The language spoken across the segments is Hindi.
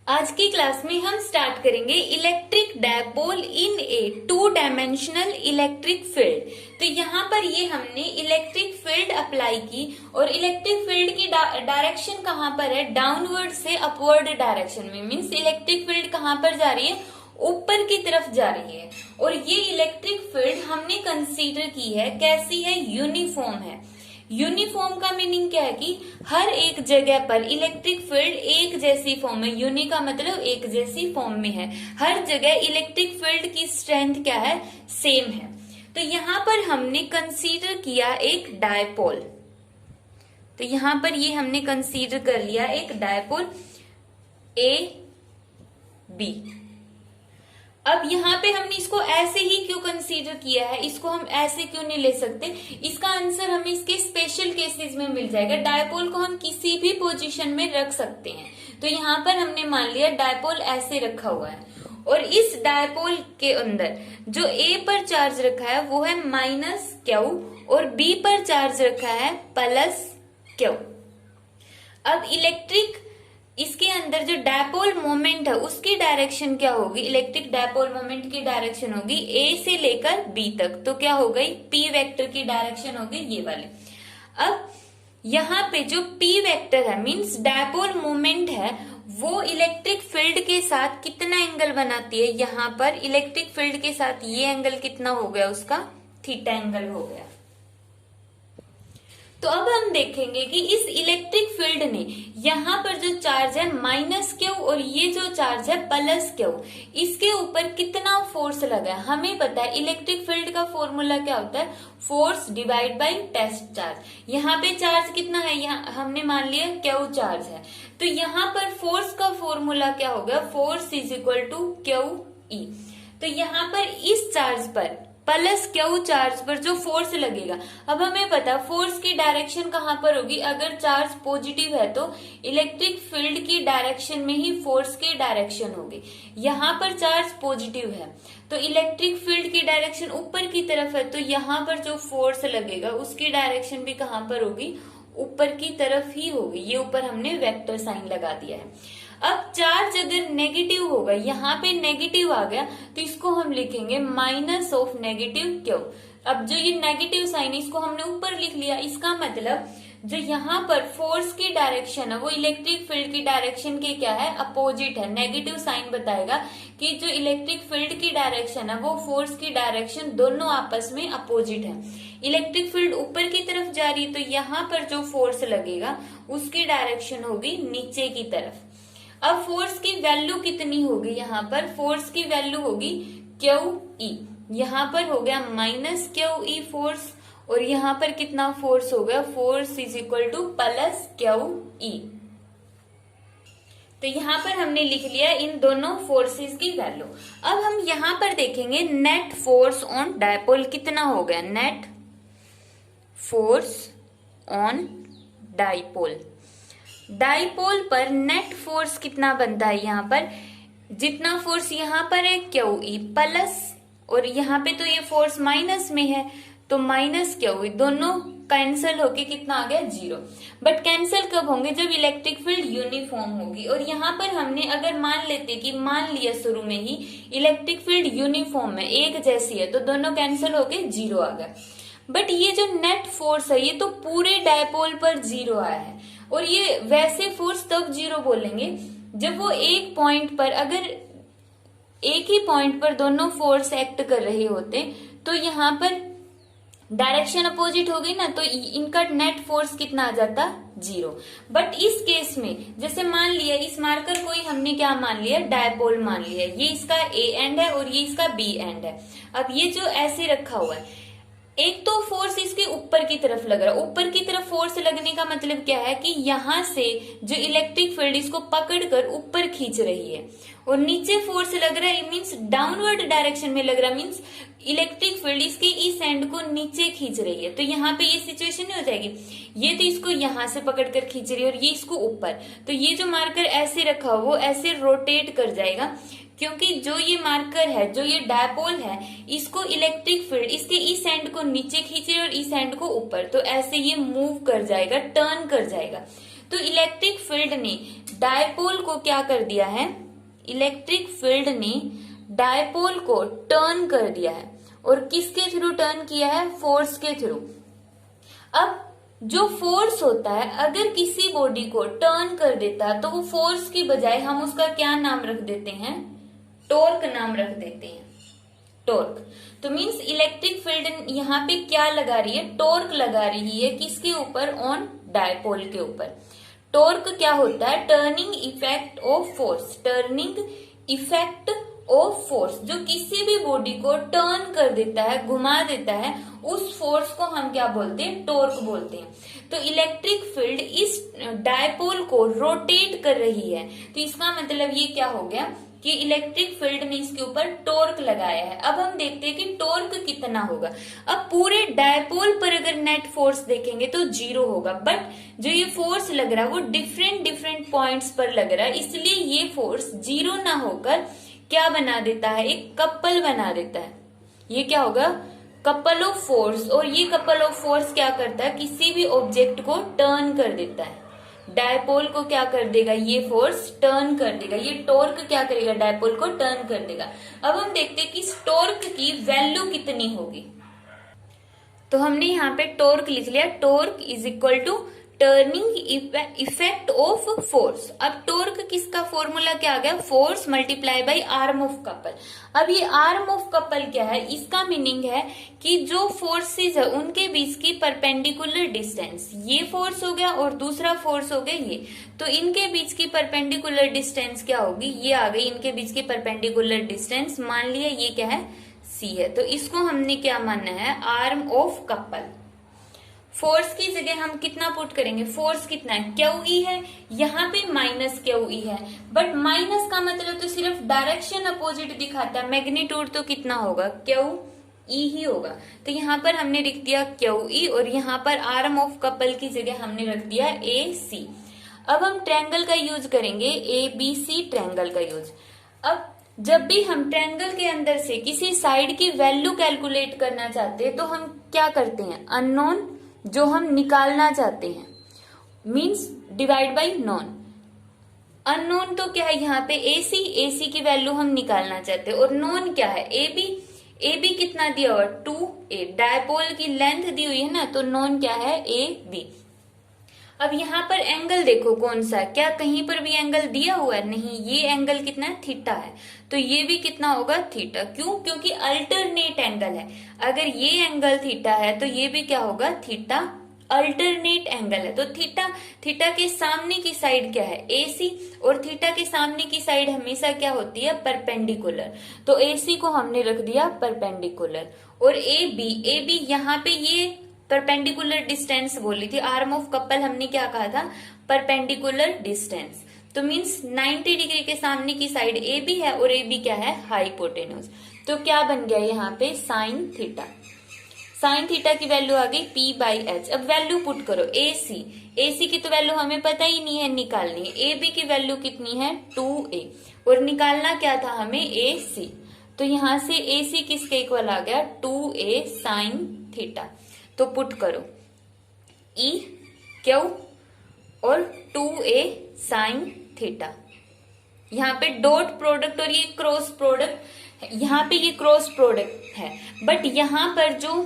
आज की क्लास में हम स्टार्ट करेंगे electric dipole in A 2 dimensional electric field. तो यहाँ पर ये हमने इलेक्ट्रिक फील्ड अप्लाई की और इलेक्ट्रिक फील्ड की डायरेक्शन कहाँ पर है, डाउनवर्ड से अपवर्ड डायरेक्शन में। मीन्स इलेक्ट्रिक फील्ड कहाँ पर जा रही है, ऊपर की तरफ जा रही है। और ये इलेक्ट्रिक फील्ड हमने कंसीडर की है, कैसी है, यूनिफॉर्म है। यूनिफॉर्म का मीनिंग क्या है कि हर एक जगह पर इलेक्ट्रिक फील्ड एक जैसी फॉर्म में, यूनि का मतलब एक जैसी फॉर्म में है। हर जगह इलेक्ट्रिक फील्ड की स्ट्रेंथ क्या है, सेम है। तो यहाँ पर हमने कंसीडर किया एक डायपोल। तो यहाँ पर ये हमने कंसीडर कर लिया एक डायपोल ए बी। अब यहाँ पे हमने इसको ऐसे ही क्यों कंसीडर किया है, इसको हम ऐसे क्यों नहीं ले सकते, इसका आंसर हमें इसके स्पेशल केसेस में मिल जाएगा। डायपोल को हम किसी भी पोजीशन में रख सकते हैं। तो यहाँ पर हमने मान लिया डायपोल ऐसे रखा हुआ है और इस डायपोल के अंदर जो ए पर चार्ज रखा है वो है माइनस क्यू और बी पर चार्ज रखा है प्लस क्यू। अब इलेक्ट्रिक इसके अंदर जो डायपोल मोमेंट है उसकी डायरेक्शन क्या होगी, इलेक्ट्रिक डायपोल मोमेंट की डायरेक्शन होगी ए से लेकर बी तक। तो क्या हो गई, पी वेक्टर की डायरेक्शन होगी ये वाले। अब यहाँ पे जो पी वेक्टर है मींस डायपोल मोमेंट है वो इलेक्ट्रिक फील्ड के साथ कितना एंगल बनाती है, यहाँ पर इलेक्ट्रिक फील्ड के साथ ये एंगल कितना हो गया, उसका थीटा एंगल हो गया। तो अब हम देखेंगे कि इस इलेक्ट्रिक फील्ड ने यहाँ पर जो चार्ज है माइनस क्यू और ये जो चार्ज है प्लस क्यू, इसके ऊपर कितना फोर्स लगा है। हमें पता है इलेक्ट्रिक फील्ड का फॉर्मूला क्या होता है, force divide by test charge. यहाँ पे चार्ज कितना है, यहाँ हमने मान लिया क्यू चार्ज है। तो यहाँ पर फोर्स का फॉर्मूला क्या होगा, force is equal to Q E. तो यहाँ पर इस चार्ज पर प्लस क्यू चार्ज पर जो फोर्स लगेगा, अब हमें पता फोर्स की डायरेक्शन कहाँ पर होगी, अगर चार्ज पॉजिटिव है तो इलेक्ट्रिक फील्ड की डायरेक्शन में ही फोर्स की डायरेक्शन होगी। यहाँ पर चार्ज पॉजिटिव है तो इलेक्ट्रिक फील्ड की डायरेक्शन ऊपर की तरफ है, तो यहाँ पर जो फोर्स लगेगा उसकी डायरेक्शन भी कहाँ पर होगी, ऊपर की तरफ ही होगी। ये ऊपर हमने वेक्टर साइन लगा दिया है। अब चार्ज अगर नेगेटिव होगा, यहाँ पे नेगेटिव आ गया तो इसको हम लिखेंगे माइनस ऑफ नेगेटिव क्यू। अब जो ये नेगेटिव साइन इसको हमने ऊपर लिख लिया, इसका मतलब जो यहाँ पर फोर्स की डायरेक्शन है वो इलेक्ट्रिक फील्ड की डायरेक्शन के क्या है, अपोजिट है। नेगेटिव साइन बताएगा कि जो इलेक्ट्रिक फील्ड की डायरेक्शन है वो फोर्स की डायरेक्शन दोनों आपस में अपोजिट है। इलेक्ट्रिक फील्ड ऊपर की तरफ जा रही है तो यहाँ पर जो फोर्स लगेगा उसकी डायरेक्शन होगी नीचे की तरफ। अब फोर्स की वैल्यू कितनी होगी, यहाँ पर फोर्स की वैल्यू होगी क्यू ई। यहाँ पर हो गया माइनस क्यू ई फोर्स और यहाँ पर कितना फोर्स हो गया, force is equal two plus Q E. तो यहाँ पर हमने लिख लिया इन दोनों फोर्सेस की वैल्यू। अब हम यहाँ पर देखेंगे नेट फोर्स ऑन डायपोल कितना हो गया, net force on dipole. Dipole पर नेट फोर्स कितना बनता है, यहाँ पर जितना फोर्स यहाँ पर है क्यू ई प्लस, और यहाँ पे तो ये फोर्स माइनस में है तो माइनस क्यू ई, दोनों कैंसिल होके कितना आ गया, 0। बट कैंसिल कब होंगे, जब इलेक्ट्रिक फील्ड यूनिफॉर्म होगी। और यहाँ पर हमने अगर मान लेते कि मान लिया शुरू में ही इलेक्ट्रिक फील्ड यूनिफॉर्म है, एक जैसी है, तो दोनों कैंसिल होके 0 आ गया। बट ये जो नेट फोर्स है ये तो पूरे डायपोल पर 0 आया है। और ये वैसे फोर्स तब 0 बोलेंगे जब वो एक पॉइंट पर, अगर एक ही पॉइंट पर दोनों फोर्स एक्ट कर रहे होते तो यहाँ पर डायरेक्शन अपोजिट होगी ना, तो इनका नेट फोर्स कितना आ जाता, 0। बट इस केस में जैसे मान लिया इस मार्कर को ही हमने क्या मान लिया, डायपोल मान लिया, ये इसका ए एंड है और ये इसका बी एंड है। अब ये जो ऐसे रखा हुआ है, एक तो फोर्स इसके ऊपर की तरफ लग रहा है, ऊपर की तरफ फोर्स लगने का मतलब क्या है कि यहाँ से जो इलेक्ट्रिक फील्ड इसको पकड़कर ऊपर खींच रही है, और नीचे फोर्स लग रहा है मींस डाउनवर्ड डायरेक्शन में लग रहा है, मींस इलेक्ट्रिक फील्ड इसके इस एंड को नीचे खींच रही है। तो यहाँ पे ये सिचुएशन नहीं हो जाएगी, ये तो इसको यहाँ से पकड़कर खींच रही है और ये इसको ऊपर, तो ये जो मार्कर ऐसे रखा हो वो ऐसे रोटेट कर जाएगा, क्योंकि जो ये मार्कर है, जो ये डायपोल है, इसको इलेक्ट्रिक फील्ड इसके इस एंड को नीचे खींचे और इस एंड को ऊपर, तो ऐसे ये मूव कर जाएगा, टर्न कर जाएगा। तो इलेक्ट्रिक फील्ड ने डायपोल को क्या कर दिया है, इलेक्ट्रिक फील्ड ने डायपोल को टर्न कर दिया है। और किसके थ्रू टर्न किया है, फोर्स के थ्रू। अब जो फोर्स होता है अगर किसी बॉडी को टर्न कर देता है तो वो फोर्स की बजाय हम उसका क्या नाम रख देते हैं, टॉर्क नाम रख देते हैं, टॉर्क। तो मींस इलेक्ट्रिक फील्ड यहाँ पे क्या लगा रही है, टॉर्क लगा रही है, किसके ऊपर, ऑन डायपोल के ऊपर। टॉर्क क्या होता है, turning effect of force, turning effect of force, जो किसी भी बॉडी को टर्न कर देता है, घुमा देता है, उस फोर्स को हम क्या बोलते हैं, टॉर्क बोलते हैं। तो इलेक्ट्रिक फील्ड इस डायपोल को रोटेट कर रही है, तो इसका मतलब ये क्या हो गया कि इलेक्ट्रिक फील्ड ने इसके ऊपर टॉर्क लगाया है। अब हम देखते हैं कि टॉर्क कितना होगा। अब पूरे डायपोल पर अगर नेट फोर्स देखेंगे तो 0 होगा, बट जो ये फोर्स लग रहा है वो डिफरेंट पॉइंट्स पर लग रहा है, इसलिए ये फोर्स 0 ना होकर क्या बना देता है, एक कपल बना देता है। ये क्या होगा, कपल ऑफ फोर्स। और ये कपल ऑफ फोर्स क्या करता है, किसी भी ऑब्जेक्ट को टर्न कर देता है। डायपोल को क्या कर देगा, ये फोर्स टर्न कर देगा, ये टॉर्क क्या करेगा, डायपोल को टर्न कर देगा। अब हम देखते हैं कि इस टॉर्क की वैल्यू कितनी होगी। तो हमने यहाँ पे टॉर्क लिख लिया, torque is equal to turning effect of force. अब टॉर्क किसका फॉर्मूला क्या आ गया, force multiply by arm of couple. अब ये आर्म ऑफ कपल क्या है, इसका मीनिंग है कि जो फोर्सेस है उनके बीच की परपेंडिकुलर डिस्टेंस, ये फोर्स हो गया और दूसरा फोर्स हो गया ये, तो इनके बीच की परपेंडिकुलर डिस्टेंस क्या होगी, ये आ गई इनके बीच की परपेंडिकुलर डिस्टेंस। मान लिया ये क्या है, सी है, तो इसको हमने क्या मानना है, आर्म ऑफ कपल। फोर्स की जगह हम कितना पुट करेंगे, फोर्स कितना है, क्यू ई है, यहाँ पे माइनस क्यू ई है, बट माइनस का मतलब तो सिर्फ डायरेक्शन अपोजिट दिखाता है, मैग्नीट्यूड तो कितना होगा, क्यू ई ही होगा। तो यहाँ पर हमने लिख दिया क्यू ई और यहाँ पर आर्म ऑफ कपल की जगह हमने रख दिया ए सी। अब हम ट्रायंगल का यूज करेंगे, ए बी सी ट्रायंगल का यूज। अब जब भी हम ट्रायंगल के अंदर से किसी साइड की वैल्यू कैलकुलेट करना चाहते हैं तो हम क्या करते हैं, अननोन जो हम निकालना चाहते हैं means divide by non. Unknown तो क्या है यहाँ पे एसी, एसी की वैल्यू हम निकालना चाहते हैं, और नॉन क्या है एबी, एबी कितना दिया हुआ 2a, डायपोल की लेंथ दी हुई है ना, तो नॉन क्या है ए बी। अब यहाँ पर एंगल देखो कौन सा है, क्या कहीं पर भी एंगल दिया हुआ है, नहीं, ये एंगल कितना है, थीटा है, तो ये भी कितना होगा, थीटा। क्यों, क्योंकि अल्टरनेट एंगल है। अगर ये एंगल थीटा है तो ये भी क्या होगा, थीटा, अल्टरनेट एंगल है। तो थीटा, थीटा के सामने की साइड क्या है, एसी, और थीटा के सामने की साइड हमेशा क्या होती है, परपेंडिकुलर, तो एसी को हमने रख दिया परपेंडिकुलर। और ए बी यहाँ पे ये परपेंडिकुलर डिस्टेंस बोली थी, आर्म ऑफ कपल हमने क्या कहा था, परपेंडिकुलर डिस्टेंस, तो मींस 90 डिग्री के सामने की साइड ए बी है और ए बी क्या है, हाइपोटेन्यूज। तो क्या बन गया यहाँ पे, साइन थीटा। साइन थीटा की वैल्यू आ गई P बाई एच। अब वैल्यू पुट करो, ए सी की तो वैल्यू हमें पता ही नहीं है, निकालनी है। ए बी की वैल्यू कितनी है, 2a, और निकालना क्या था हमें, ए सी। तो यहां से ए सी किसके इक्वल आ गया, 2a साइन थीटा। तो पुट करो E क्यू और 2a साइन थीटा। यहाँ पे डॉट प्रोडक्ट और ये क्रॉस प्रोडक्ट, यहाँ पे ये क्रॉस प्रोडक्ट है, बट यहाँ पर जो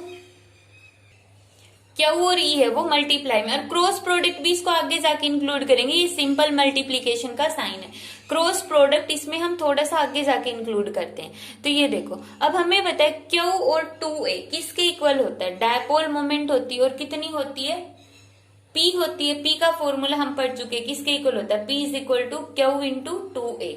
क्यू और ई है वो मल्टीप्लाई में, और क्रॉस प्रोडक्ट भी इसको आगे जाके इंक्लूड करेंगे, ये सिंपल मल्टीप्लीकेशन का साइन है। क्रॉस प्रोडक्ट इसमें हम थोड़ा सा आगे जाके इंक्लूड करते हैं। तो ये देखो, अब हमें बताए क्यू और 2a किसके इक्वल होता है, डायपोल मोमेंट होती है, और कितनी होती है, P होती है। P का फॉर्मूला हम पढ़ चुके हैं, किसके इक्वल होता है, P is equal to Q into 2a,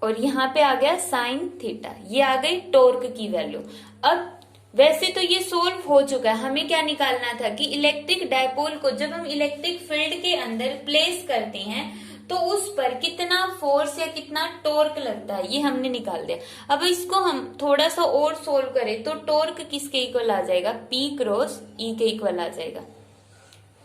और यहाँ पे आ गया साइन थीटा, ये आ गई टॉर्क की वैल्यू। अब वैसे तो ये सोल्व हो चुका है, हमें क्या निकालना था कि इलेक्ट्रिक डायपोल को जब हम इलेक्ट्रिक फील्ड के अंदर प्लेस करते हैं तो उस पर कितना फोर्स या कितना टॉर्क लगता है, ये हमने निकाल दिया। अब इसको हम थोड़ा सा और सोल्व करें तो टॉर्क किसके इक्वल आ जाएगा, P क्रॉस E के इक्वल आ जाएगा,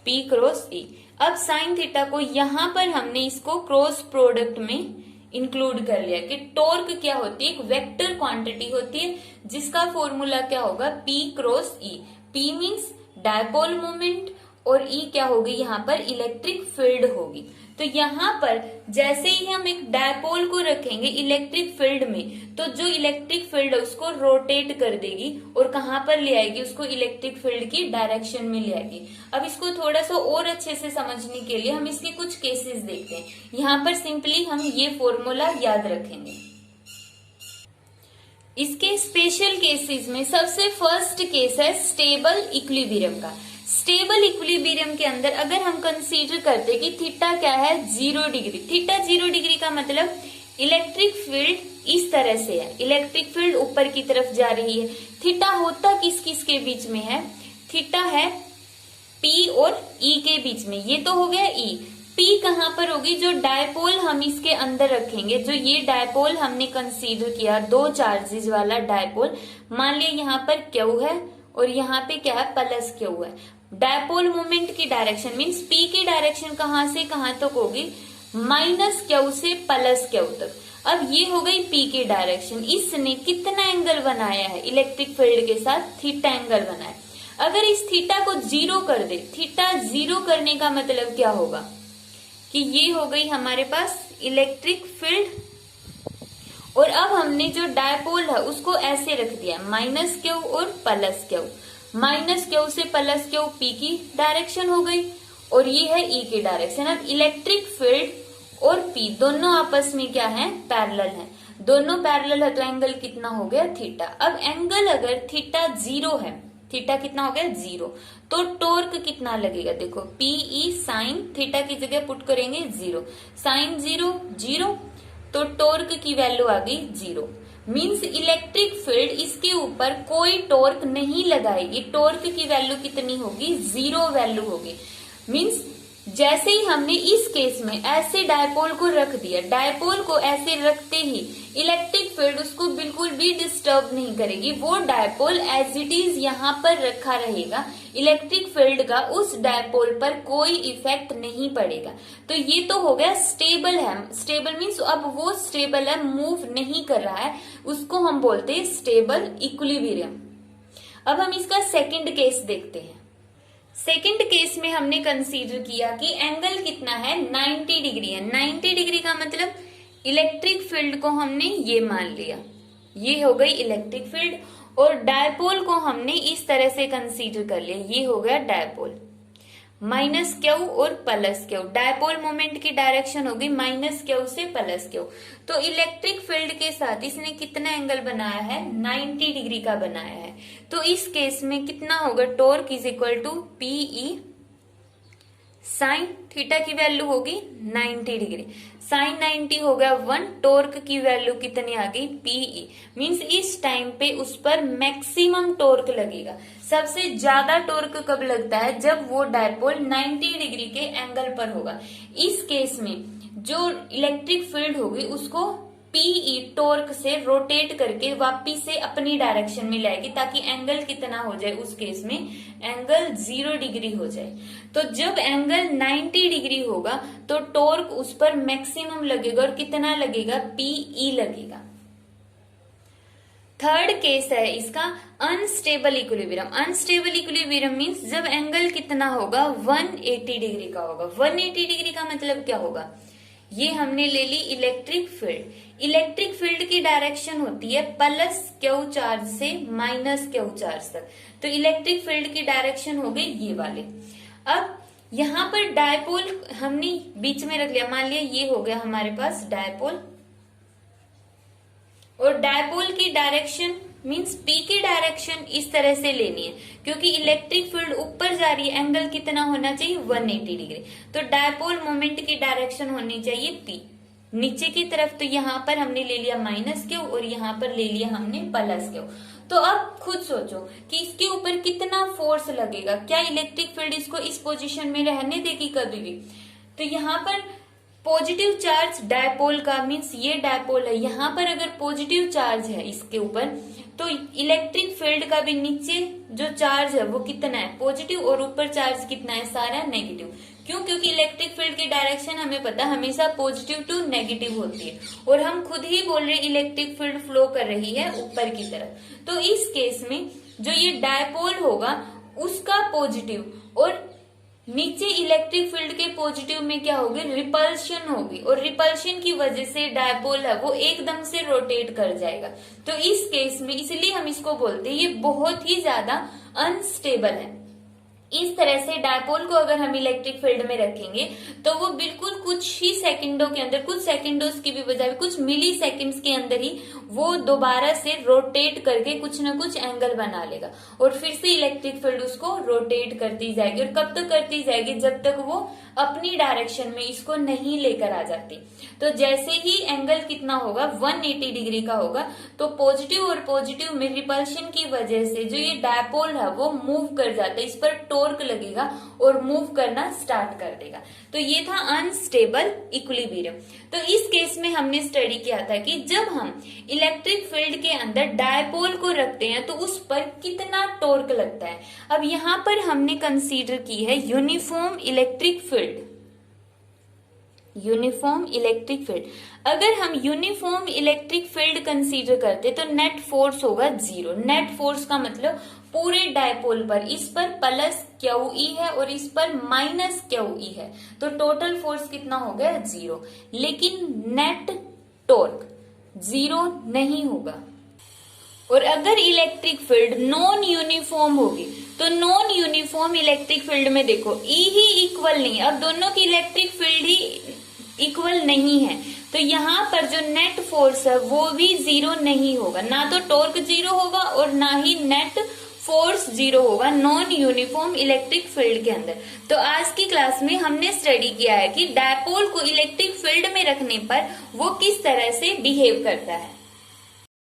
P क्रॉस E। अब साइन थीटा को यहाँ पर हमने इसको क्रॉस प्रोडक्ट में इंक्लूड कर लिया कि टॉर्क क्या होती है, एक वेक्टर क्वांटिटी होती है जिसका फॉर्मूला क्या होगा, P cross E। P means dipole moment और ई क्या होगी, यहाँ पर इलेक्ट्रिक फील्ड होगी। तो यहाँ पर जैसे ही हम एक डायपोल को रखेंगे इलेक्ट्रिक फील्ड में, तो जो इलेक्ट्रिक फील्ड है उसको रोटेट कर देगी और कहाँ पर ले आएगी, उसको इलेक्ट्रिक फील्ड की डायरेक्शन में ले आएगी। अब इसको थोड़ा सा और अच्छे से समझने के लिए हम इसके कुछ केसेस देखते हैं। यहाँ पर सिंपली हम ये फॉर्मूला याद रखेंगे। इसके स्पेशल केसेस में सबसे फर्स्ट केस है स्टेबल इक्विलिब्रियम का। स्टेबल इक्विलिब्रियम के अंदर अगर हम कंसीडर करते कि थीटा क्या है, 0 डिग्री। थीटा 0 डिग्री का मतलब इलेक्ट्रिक फील्ड इस तरह से है, इलेक्ट्रिक फील्ड ऊपर की तरफ जा रही है। थीटा होता किस किस के बीच में है, थीटा है P और E के बीच में। ये तो हो गया E। P कहाँ पर होगी, जो डायपोल हम इसके अंदर रखेंगे, जो ये डायपोल हमने कंसीडर किया, 2 चार्जेस वाला डायपोल। मान लिया यहाँ पर Q है और यहाँ पे क्या है, प्लस Q है। डायपोल मोमेंट की डायरेक्शन मीन्स P की डायरेक्शन कहाँ से कहाँ तक होगी, -Q से +Q तक। अब ये हो गई P की डायरेक्शन। इसने कितना एंगल बनाया है, इलेक्ट्रिक फील्ड के साथ थीटा एंगल बनाया। अगर इस थीटा को 0 कर दे, थीटा 0 करने का मतलब क्या होगा कि ये हो गई हमारे पास इलेक्ट्रिक फील्ड। और अब हमने जो डायपोल है उसको ऐसे रख दिया, -Q और +Q। -Q से +Q P की डायरेक्शन हो गई और ये है E की डायरेक्शन। अब इलेक्ट्रिक फील्ड और P दोनों आपस में क्या है, पैरेलल है। दोनों पैरेलल है तो एंगल कितना हो गया, थीटा। अब एंगल अगर थीटा 0 है, थीटा कितना हो गया, 0, तो टॉर्क कितना लगेगा, देखो PE साइन थीटा की जगह पुट करेंगे 0, साइन 0 0, तो टॉर्क की वैल्यू आ गई 0। मीन्स इलेक्ट्रिक फील्ड इसके ऊपर कोई टॉर्क नहीं लगाएगी। टॉर्क की वैल्यू कितनी होगी, 0 वैल्यू होगी। मीन्स जैसे ही हमने इस केस में ऐसे डायपोल को रख दिया, डायपोल को ऐसे रखते ही इलेक्ट्रिक फील्ड उसको बिल्कुल भी डिस्टर्ब नहीं करेगी। वो डायपोल एज इट इज यहाँ पर रखा रहेगा, इलेक्ट्रिक फील्ड का उस डायपोल पर कोई इफेक्ट नहीं पड़ेगा। तो ये तो हो गया स्टेबल है। स्टेबल मीन्स अब वो स्टेबल है, मूव नहीं कर रहा है, उसको हम बोलते हैं स्टेबल इक्विलिब्रियम। अब हम इसका सेकंड केस देखते हैं। सेकंड केस में हमने कंसीडर किया कि एंगल कितना है, 90 डिग्री है। 90 डिग्री का मतलब इलेक्ट्रिक फील्ड को हमने ये मान लिया, ये हो गई इलेक्ट्रिक फील्ड, और डायपोल को हमने इस तरह से कंसीडर कर लिया, ये हो गया डायपोल। -Q और +Q, डायपोल मोमेंट की डायरेक्शन होगी -Q से +Q। तो इलेक्ट्रिक फील्ड के साथ इसने कितना एंगल बनाया है, 90 डिग्री का बनाया है। तो इस केस में कितना होगा, torque is equal to PE sine theta की वैल्यू होगी 90 डिग्री, साइन 90 हो गया 1, टॉर्क की वैल्यू कितनी आ गई, PE। मीन्स इस टाइम पे उस पर मैक्सिमम टॉर्क लगेगा। सबसे ज्यादा टॉर्क कब लगता है, जब वो डायपोल 90 डिग्री के एंगल पर होगा। इस केस में जो इलेक्ट्रिक फील्ड होगी उसको PE टॉर्क से रोटेट करके वापिस से अपनी डायरेक्शन में लाएगी, ताकि एंगल कितना हो जाए, उस केस में एंगल 0 डिग्री हो जाए। तो जब एंगल 90 डिग्री होगा तो टॉर्क उस पर मैक्सिमम लगेगा, और कितना लगेगा, PE लगेगा। थर्ड केस है इसका unstable equilibrium. Unstable equilibrium means जब एंगल कितना होगा, 180 डिग्री का होगा। 180 डिग्री का मतलब क्या होगा, ये हमने ले ली इलेक्ट्रिक फील्ड। इलेक्ट्रिक फील्ड की डायरेक्शन होती है +Q चार्ज से -Q चार्ज तक। तो इलेक्ट्रिक फील्ड की डायरेक्शन हो गई ये वाले। अब यहाँ पर डायपोल हमने बीच में रख लिया, मान लिया ये हो गया हमारे पास डायपोल, और डायपोल की डायरेक्शन मीन्स P की डायरेक्शन इस तरह से लेनी है, क्योंकि इलेक्ट्रिक फील्ड ऊपर जा रही है, एंगल कितना होना चाहिए, 180 डिग्री। तो डायपोल मोमेंट की डायरेक्शन होनी चाहिए P नीचे की तरफ। तो यहाँ पर हमने ले लिया -Q और यहाँ पर ले लिया हमने +Q। तो अब खुद सोचो कि इसके ऊपर कितना फोर्स लगेगा, क्या इलेक्ट्रिक फील्ड इसको इस पोजीशन में रहने देगी कभी भी। तो यहाँ पर पॉजिटिव चार्ज डायपोल का मीन्स ये डायपोल है, यहाँ पर अगर पॉजिटिव चार्ज है इसके ऊपर, तो इलेक्ट्रिक फील्ड का भी नीचे जो चार्ज है वो कितना है, पॉजिटिव, और ऊपर चार्ज कितना है, सारा नेगेटिव। क्यों, क्योंकि इलेक्ट्रिक फील्ड की डायरेक्शन हमें पता हमेशा पॉजिटिव टू नेगेटिव होती है, और हम खुद ही बोल रहे इलेक्ट्रिक फील्ड फ्लो कर रही है ऊपर की तरफ। तो इस केस में जो ये डायपोल होगा उसका पॉजिटिव और नीचे इलेक्ट्रिक फील्ड के पॉजिटिव में क्या होगी, रिपल्शन होगी, और रिपल्शन की वजह से डायपोल है वो एकदम से रोटेट कर जाएगा। तो इस केस में इसलिए हम इसको बोलते हैं ये बहुत ही ज्यादा अनस्टेबल है। इस तरह से डायपोल को अगर हम इलेक्ट्रिक फील्ड में रखेंगे तो वो बिल्कुल कुछ ही सेकंडों के अंदर, कुछ सेकंडों की भी बजाय कुछ मिली सेकंड्स के अंदर ही वो दोबारा से रोटेट करके कुछ ना कुछ एंगल बना लेगा, और फिर से इलेक्ट्रिक फील्ड उसको रोटेट करती जाएगी। और कब तक करती जाएगी, जब तक वो अपनी डायरेक्शन में इसको नहीं लेकर आ जाती। तो जैसे ही एंगल कितना होगा, 180 डिग्री का होगा, तो पॉजिटिव और पॉजिटिव में रिपल्शन की वजह से जो ये डायपोल है वो मूव कर जाता है, इस पर टॉर्क लगेगा और मूव करना स्टार्ट कर देगा। तो ये था अनस्टेबल इक्विलिब्रियम। तो इस केस में हमने स्टडी किया था कि जब हम इलेक्ट्रिक फील्ड के अंदर डायपोल को रखते हैं तो उस पर कितना टॉर्क लगता है। अब यहाँ पर हमने कंसीडर की है uniform electric field, uniform electric field. अगर हम यूनिफॉर्म इलेक्ट्रिक फील्ड कंसीडर करते तो नेट फोर्स होगा 0। नेट फोर्स का मतलब पूरे डायपोल पर, इस पर प्लस QE है और इस पर माइनस QE है, तो टोटल फोर्स कितना हो गया 0। लेकिन नेट टॉर्क 0 नहीं होगा। और अगर इलेक्ट्रिक फील्ड नॉन यूनिफॉर्म होगी तो नॉन यूनिफॉर्म इलेक्ट्रिक फील्ड में देखो E ही इक्वल नहीं है और दोनों की इलेक्ट्रिक फील्ड ही इक्वल नहीं है, तो यहाँ पर जो नेट फोर्स है वो भी 0 नहीं होगा। ना तो टॉर्क 0 होगा और ना ही नेट फोर्स 0 होगा नॉन यूनिफॉर्म इलेक्ट्रिक फील्ड के अंदर। तो आज की क्लास में हमने स्टडी किया है कि डायपोल को इलेक्ट्रिक फील्ड में रखने पर वो किस तरह से बिहेव करता है।